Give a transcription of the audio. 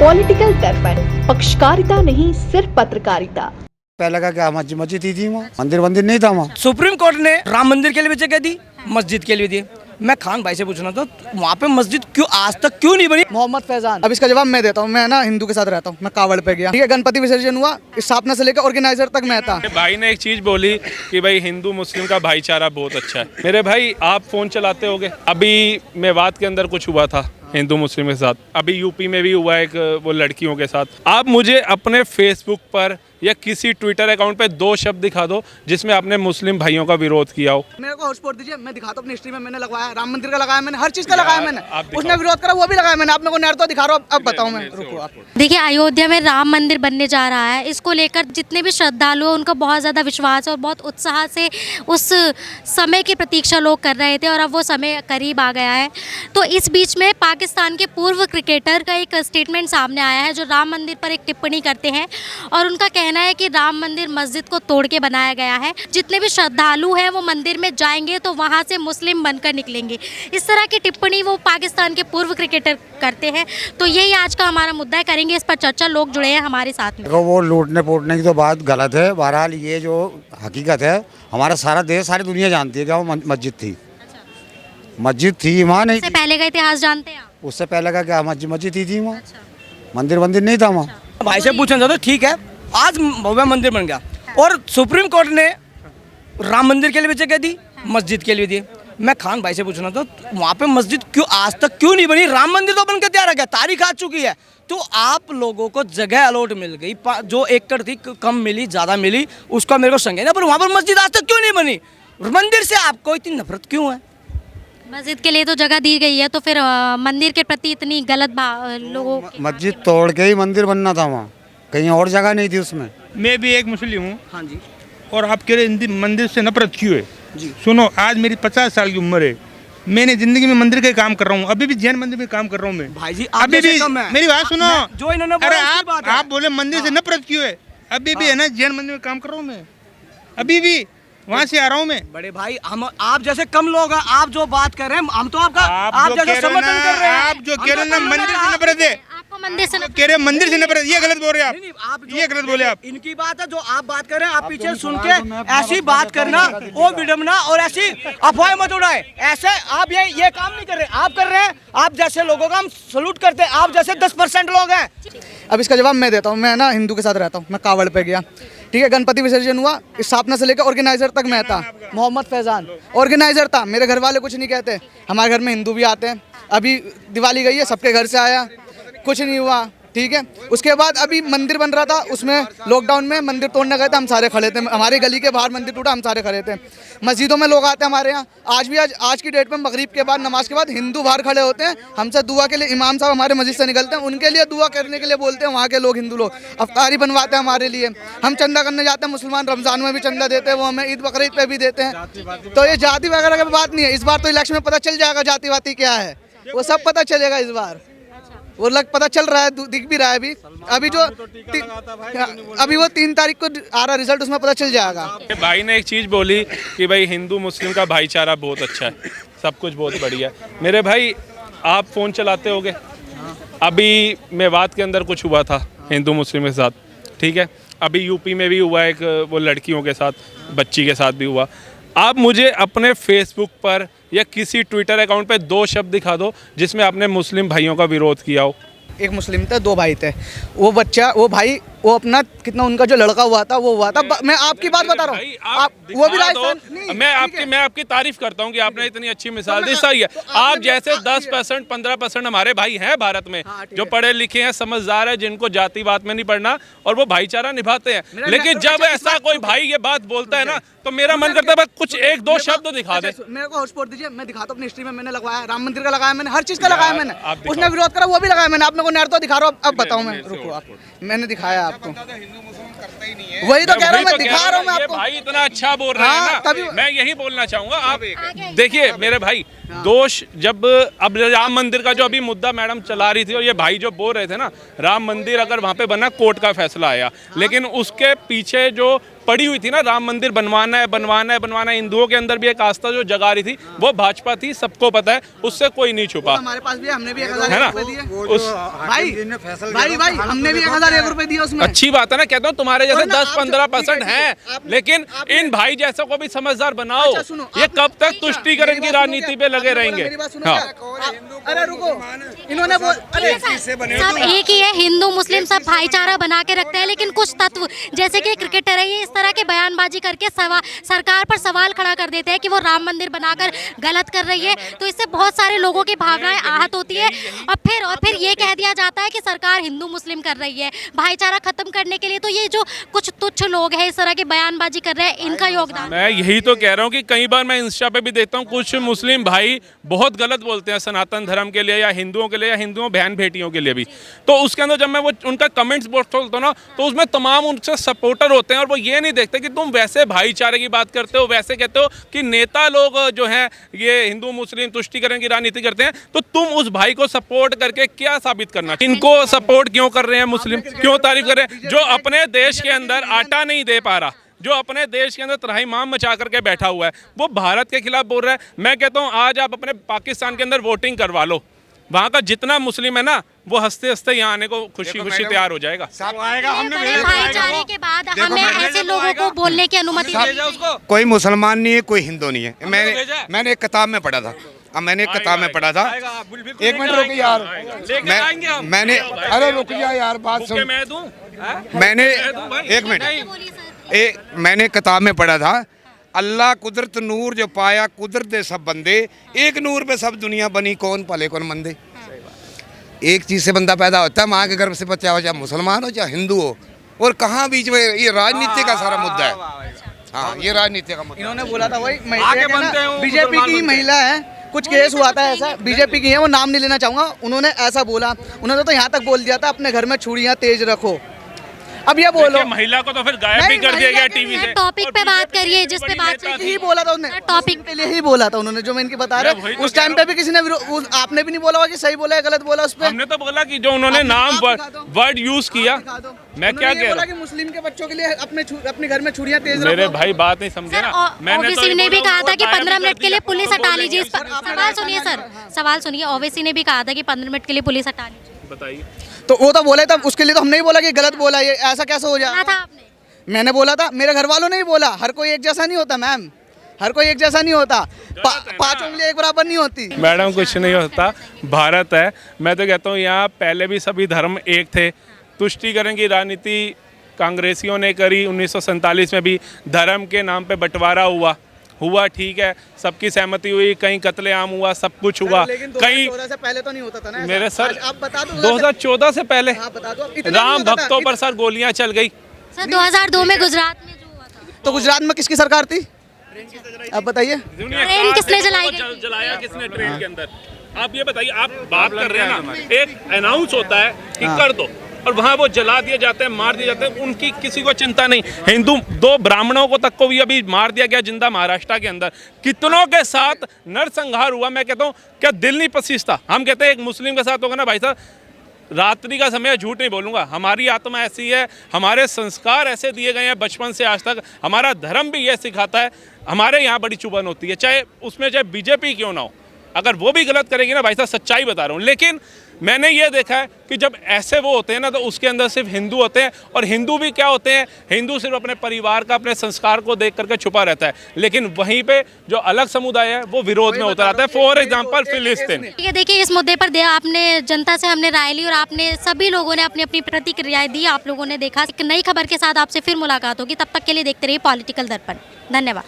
Political दर्पण, पक्षकारिता नहीं सिर्फ पत्रकारिता। पहले का क्या मस्जिद ही थी वहाँ, मंदिर नहीं था वहाँ। सुप्रीम कोर्ट ने राम मंदिर के लिए भी जगह दी, मस्जिद के लिए दी। मैं खान भाई से पूछना था वहाँ पे मस्जिद क्यों आज तक क्यों नहीं बनी? मोहम्मद फैजान। अब इसका जवाब मैं देता हूँ। मैं ना हिंदू के साथ रहता हूँ, मैं कावड़ पे गया, ठीक है। गणपति विसर्जन हुआ, स्थापना से लेकर ऑर्गेनाइजर तक मैं था। भाई ने एक चीज बोली कि भाई हिंदू मुस्लिम का भाईचारा बहुत अच्छा है। मेरे भाई आप फोन चलाते होगे, अभी मेवात के अंदर कुछ हुआ था हिंदू मुस्लिम के साथ, अभी यूपी में भी हुआ एक वो लड़कियों के साथ। आप मुझे अपने फेसबुक पर या किसी ट्विटर अकाउंट पे 2 शब्द दिखा दो जिसमें आपने मुस्लिम भाइयों का विरोध किया हो। मेरे को हॉटस्पॉट दीजिए, मैं दिखाता हूँ अपनी हिस्ट्री में। मैंने लगवाया, राम मंदिर का लगाया मैंने, हर चीज का लगाया मैंने। उसने विरोध करा, वो भी लगाया मैंने। आप मेरे को नहर तो दिखा रहा हूँ, अब बताऊँ मैं। रुको आप। देखिए, अयोध्या में राम मंदिर बनने जा रहा है। इसको लेकर जितने भी श्रद्धालु हैं उनका बहुत ज़्यादा विश्वास है और बहुत उत्साह से उस समय की प्रतीक्षा लोग कर रहे थे और अब वो समय करीब आ गया है। तो इस बीच में पाकिस्तान के पूर्व क्रिकेटर का एक स्टेटमेंट सामने आया है जो राम मंदिर पर एक टिप्पणी करते हैं और उनका कहना है कि राम मंदिर मस्जिद को तोड़ के बनाया गया है। जितने भी श्रद्धालु हैं वो मंदिर में जाएंगे तो वहाँ से मुस्लिम बनकर निकलेंगे। इस तरह की टिप्पणी वो पाकिस्तान के पूर्व क्रिकेटर करते हैं। तो यही आज का हमारा मुद्दा है, करेंगे इस पर चर्चा। लोग जुड़े हैं हमारे साथ में। देखो, वो लूटने पोटने की तो बात गलत है। बहरहाल ये जो हकीकत है, हमारा सारा देश, सारी दुनिया जानती है कि वो मस्जिद थी। मस्जिद थी वहाँ, नहीं। उससे पहले का इतिहास जानते हैं आप? उससे पहले का क्या मस्जिद ही थी वहाँ, मंदिर नहीं था वहाँ। भाई से पूछना चाहता ठीक है, आज भव्य मंदिर बन गया और सुप्रीम कोर्ट ने राम मंदिर के लिए भी जगह दी, मस्जिद के लिए दी। मैं खान भाई से पूछना था वहाँ पे मस्जिद क्यों आज तक क्यों नहीं बनी? राम मंदिर तो बनकर तैयार हो गया, तारीख आ चुकी है। तो आप लोगों को जगह अलॉट मिल गई, जो एकड़ थी कम मिली ज़्यादा मिली, उसका मेरे को संग है ना, पर वहाँ पर मस्जिद आज तक क्यों नहीं बनी? मंदिर से आपको इतनी नफरत क्यों है? मस्जिद के लिए तो जगह दी गई है, तो फिर मंदिर के प्रति इतनी गलत लोगों की मस्जिद तोड़ के ही मंदिर बनना था वहाँ, कहीं और जगह नहीं थी उसमें। मैं भी एक मुस्लिम हूँ। हाँ जी। और आप कह रहे मंदिर से नफरत क्यों है जी? सुनो, आज मेरी 50 साल की उम्र है, मैंने जिंदगी में मंदिर का काम कर रहा हूँ, अभी भी जैन मंदिर में काम कर रहा हूँ मैं। भाई जी अभी भी मेरी बात सुनो, जो इन्होंने अरे आप बोले मंदिर से नफरत क्यों है? अभी भी है ना, जैन मंदिर में काम कर रहा हूँ मैं, अभी भी वहाँ से आ रहा हूँ मैं। बड़े भाई, हम आप जैसे कम लोग हैं, आप जो बात कर रहे हैं हम तो आपका आप जैसे समर्थन कर रहे हैं। आप जो कह रहे हैं ना मंदिर से नफरत है, आपको मंदिर से कह रहे मंदिर से नफरत, ये गलत बोल रहे हैं आप, ये गलत बोले आप। इनकी बात है, जो आप बात कर रहे हैं आप पीछे सुन के ऐसी बात करना, वो विडम्बना और ऐसी अफवाह मत उड़ाए। ऐसे आप ये काम नहीं कर रहे, आप कर रहे हैं। आप जैसे लोगों का हम सलूट करते हैं, आप जैसे 10% लोग हैं। अब इसका जवाब मैं देता हूँ। मैं ना हिंदू के साथ रहता हूँ, मैं कावड़ पे गया, ठीक है। गणपति विसर्जन हुआ, स्थापना से लेकर ऑर्गेनाइजर तक मैं था। मोहम्मद फैजान ऑर्गेनाइजर था। मेरे घर वाले कुछ नहीं कहते, हमारे घर में हिंदू भी आते हैं। अभी दिवाली गई है, सबके घर से आया, कुछ नहीं हुआ, ठीक है। उसके बाद अभी मंदिर बन रहा था, उसमें लॉकडाउन में मंदिर तोड़ने गए थे, हम सारे खड़े थे। हमारी गली के बाहर मंदिर टूटा, हम सारे खड़े थे। मस्जिदों में लोग आते हैं हमारे यहाँ, आज भी आज की डेट में मगरिब के बाद, नमाज के बाद हिंदू बाहर खड़े होते हैं हमसे दुआ के लिए। इमाम साहब हमारे मस्जिद से निकलते हैं, उनके लिए दुआ करने के लिए बोलते हैं। वहाँ के लोग, हिंदू लोग अफ्तारी बनवाते हैं हमारे लिए। हम चंदा करने जाते हैं, मुसलमान रमज़ान में भी चंदा देते हैं, वो हमें ईद बकरीद पे भी देते हैं। तो ये जाति वगैरह की बात नहीं है। इस बार तो इलेक्शन में पता चल जाएगा जाति वाति क्या है, वो सब पता चलेगा इस बार। वो पता चल रहा है, दिख भी रहा है अभी जो अभी वो 3 तारीख को आ रहा रिजल्ट, उसमें पता चल जाएगा। भाई ने एक चीज बोली कि भाई हिंदू मुस्लिम का भाईचारा बहुत अच्छा है, सब कुछ बहुत बढ़िया है। मेरे भाई आप फोन चलाते होगे, अभी मेवात के अंदर कुछ हुआ था हिंदू मुस्लिम के साथ, ठीक है। अभी यूपी में भी हुआ एक वो लड़कियों के साथ, बच्ची के साथ भी हुआ। आप मुझे अपने फेसबुक पर या किसी ट्विटर अकाउंट पे 2 शब्द दिखा दो जिसमें आपने मुस्लिम भाइयों का विरोध किया हो। एक मुस्लिम थे, 2 भाई थे। वो बच्चा, वो भाई, वो अपना कितना उनका जो लड़का हुआ था वो हुआ था। मैं आपकी बात बता रहा हूँ, आप वो भी राजस्थान। मैं आपकी तारीफ करता हूँ कि आपने इतनी अच्छी मिसाल दी, सही है। आप जैसे 10% 15% हमारे भाई हैं भारत में, जो पढ़े लिखे हैं, समझदार है, जिनको जातिवाद में नहीं पढ़ना और वो भाईचारा निभाते हैं। लेकिन जब ऐसा कोई भाई ये बात बोलता है ना, तो मेरा मन करता है कुछ 1-2 शब्द दिखा दे। मेरे को हॉटस्पॉट दीजिए, मैं दिखाता हूँ अपनी हिस्ट्री में। मैंने लगवाया, राम मंदिर का लगाया मैंने, हर चीज का लगाया मैंने। उसने विरोध करा, वो भी लगाया मैंने। आप मेरे को नहर तो दिखा रहा हूँ, अब बताऊँ मैं। रुको आप, मैंने दिखाया आपको, वही तो कह रहा हूँ, मैं दिखा रहा हूँ मैं आपको। भाई इतना अच्छा बोल रहे हैं ना, तभी मैं यही बोलना चाहूंगा। आप देखिए मेरे भाई, दोष जब अब राम मंदिर का जो अभी मुद्दा मैडम चला रही थी और ये भाई जो बोल रहे थे ना, राम मंदिर अगर वहाँ पे बना, कोर्ट का फैसला आया, लेकिन उसके पीछे जो पड़ी हुई थी ना, राम मंदिर बनवाना है बनवाना है बनवाना है, हिंदुओं के अंदर भी एक आस्था जो जगा रही थी वो भाजपा थी, सबको पता है, उससे कोई नहीं छुपा, हमारे पास भी हमने भी है ना। उस भाई हमने भी 1001 रुपए दिए उसमें। अच्छी बात है ना, कहता हूँ तुम्हारे जैसे वरना आप 10-15% हैं, लेकिन इन भाई जैसों को भी समझदार बनाओ। अच्छा, सुनो, ये आपने- कब तक तुष्टीकरण की राजनीति पे लगे रहेंगे? हाँ, अरे रुको, इन्होंने अरे सब एक ही है, हिंदू मुस्लिम सब भाईचारा बना के रखते हैं, लेकिन कुछ तत्व जैसे कि क्रिकेटर है, ये इस तरह के बयानबाजी करके सरकार पर सवाल खड़ा कर देते हैं कि वो राम मंदिर बनाकर गलत कर रही है, तो इससे बहुत सारे लोगों की भावनाएं आहत होती है, और फिर ये कह दिया जाता है कि सरकार हिंदू मुस्लिम कर रही है भाईचारा खत्म करने के लिए। तो ये जो कुछ तुच्छ लोग हैं इस तरह की बयानबाजी कर रहे हैं, इनका योगदान। मैं यही तो कह रहा हूँ कि कई बार मैं इंस्टा पे भी देखता हूँ कुछ मुस्लिम भाई बहुत गलत बोलते हैं सनातन धर्म के लिए या हिंदुओं के लिए या हिंदुओं बहन बेटियों के लिए भी, तो उसके अंदर जब मैं वो उनका कमेंट्स बोलता हूँ ना, तो उसमें तमाम उनसे सपोर्टर होते हैं और वो ये नहीं देखते कि तुम वैसे भाईचारे की बात करते हो, वैसे कहते हो कि नेता लोग जो हैं ये हिंदू मुस्लिम तुष्टीकरण की राजनीति करते हैं, तो तुम उस भाई को सपोर्ट करके क्या साबित करना, इनको सपोर्ट क्यों कर रहे हैं, मुस्लिम क्यों तारीफ कर रहे हैं? जो अपने देश के अंदर आटा नहीं दे पा रहा, जो अपने देश के अंदर त्राहिमाम मचा करके बैठा हुआ है, वो भारत के खिलाफ बोल रहा है। मैं कहता हूँ आज आप अपने पाकिस्तान के अंदर वोटिंग करवा लो, वहाँ का जितना मुस्लिम है ना वो हंसते हंसते यहाँ आने को खुशी खुशी तैयार हो जाएगा। भाईचारे के बाद हमें ऐसे लोगों को बोलने की अनुमति कोई मुसलमान नहीं है, कोई हिंदू नहीं है। मैंने एक किताब में पढ़ा था, मैंने एक किताब में पढ़ा था, एक मिनट रुक यार, मैंने अरे रुक जा यार, बात सुन, मैंने एक मिनट, मैंने किताब में पढ़ा था, अल्लाह कुदरत नूर जो पाया कुदरत दे सब बंदे, एक नूर पे सब दुनिया बनी, कौन भले कौन मंदे। एक चीज़ से बंदा पैदा होता है, माँ के गर्भ से बच्चा हो, चाहे मुसलमान हो चाहे हिंदू हो, और कहाँ बीच में ये राजनीति का सारा मुद्दा है। हाँ, ये राजनीति का मुद्दा। इन्होंने बोला था वही बीजेपी की महिला है, कुछ केस हुआ था ऐसा, बीजेपी की है, वो नाम नहीं लेना चाहूँगा, उन्होंने ऐसा बोला, उन्होंने तो यहाँ तक बोल दिया था अपने घर में छुरियाँ तेज रखो। अब ये बोलो, महिला को तो फिर गायब भी कर दिया गया टीवी से। टॉपिक पे बात करिए जिस पे बात यही बोला था उन्होंने, टॉपिक के लिए ही बोला था उन्होंने, जो मैं इनकी बता रहा हूँ। उस टाइम पे भी किसी ने आपने भी नहीं बोला होगा कि सही बोला है गलत बोला, उस पे हमने तो बोला कि जो उन्होंने नाम वर्ड यूज किया, मैं क्या कह रहा हूँ कि मुस्लिम के बच्चों के लिए अपने घर में छुरियां तेज मेरे भाई बात नहीं समझे ना, मैंने ओवैसी ने भी कहा था कि 15 मिनट के लिए पुलिस हटा लीजिए। सवाल सुनिए सर, सवाल सुनिए, ओवैसी ने भी कहा था कि 15 मिनट के लिए पुलिस हटा लीजिए। बताइए, तो वो तो बोला था, उसके लिए तो हमने ही बोला कि गलत बोला, ये ऐसा कैसे हो जाए था आपने? मैंने बोला था, मेरे घर वालों ने ही बोला, हर कोई एक जैसा नहीं होता मैम, हर कोई एक जैसा नहीं होता, 5 उंगलियां एक बराबर नहीं होती। मैडम कुछ नहीं होता, भारत है। मैं तो कहता हूँ यहाँ पहले भी सभी धर्म एक थे, तुष्टीकरण की राजनीति कांग्रेसियों ने करी, 1947 में भी धर्म के नाम पे बंटवारा हुआ, ठीक है, सबकी सहमति हुई, कहीं कत्लेआम हुआ, सब कुछ हुआ, कहीं 2014 से पहले तो नहीं होता था ना मेरे सर, आप बता दो 2014 से पहले बता दो, राम भक्तों पर सर गोलियां चल गई। सर 2002 में गुजरात में जो हुआ था, तो गुजरात में किसकी सरकार थी, आप बताइए। ट्रेन किसने जलाई गई? जलाया किसने ट्रेन के अंदर? आप ये बताइए, आप बात कर रहे हैं ना, एक अनाउंस होता है कि कर दो, और वहाँ वो जला दिए जाते हैं, मार दिए जाते हैं, उनकी किसी को चिंता नहीं। हिंदू 2 ब्राह्मणों को तक को भी अभी मार दिया गया जिंदा महाराष्ट्र के अंदर, कितनों के साथ नरसंहार हुआ। मैं कहता हूँ क्या दिल नहीं पसीजता? हम कहते हैं एक मुस्लिम के साथ होगा ना भाई साहब, रात्रि का समय, झूठ नहीं बोलूँगा, हमारी आत्मा ऐसी है, हमारे संस्कार ऐसे दिए गए हैं बचपन से आज तक, हमारा धर्म भी ये सिखाता है, हमारे यहाँ बड़ी चुभन होती है, चाहे उसमें चाहे बीजेपी क्यों ना हो, अगर वो भी गलत करेगी ना भाई साहब, सच्चाई बता रहा हूँ। लेकिन मैंने ये देखा है कि जब ऐसे वो होते हैं ना, तो उसके अंदर सिर्फ हिंदू होते हैं, और हिंदू भी क्या होते हैं, हिंदू सिर्फ अपने परिवार का, अपने संस्कार को देख करके छुपा रहता है, लेकिन वहीं पे जो अलग समुदाय है वो विरोध में होता रहता है। फॉर एग्जाम्पल फिलिस्तीन। ठीक है, देखिए इस मुद्दे पर आपने जनता से हमने राय ली और आपने सभी लोगों ने अपनी अपनी प्रतिक्रियाएं दी, आप लोगों ने देखा। एक नई खबर के साथ आपसे फिर मुलाकात होगी, तब तक के लिए देखते रहिए पॉलिटिकल दर्पण। धन्यवाद।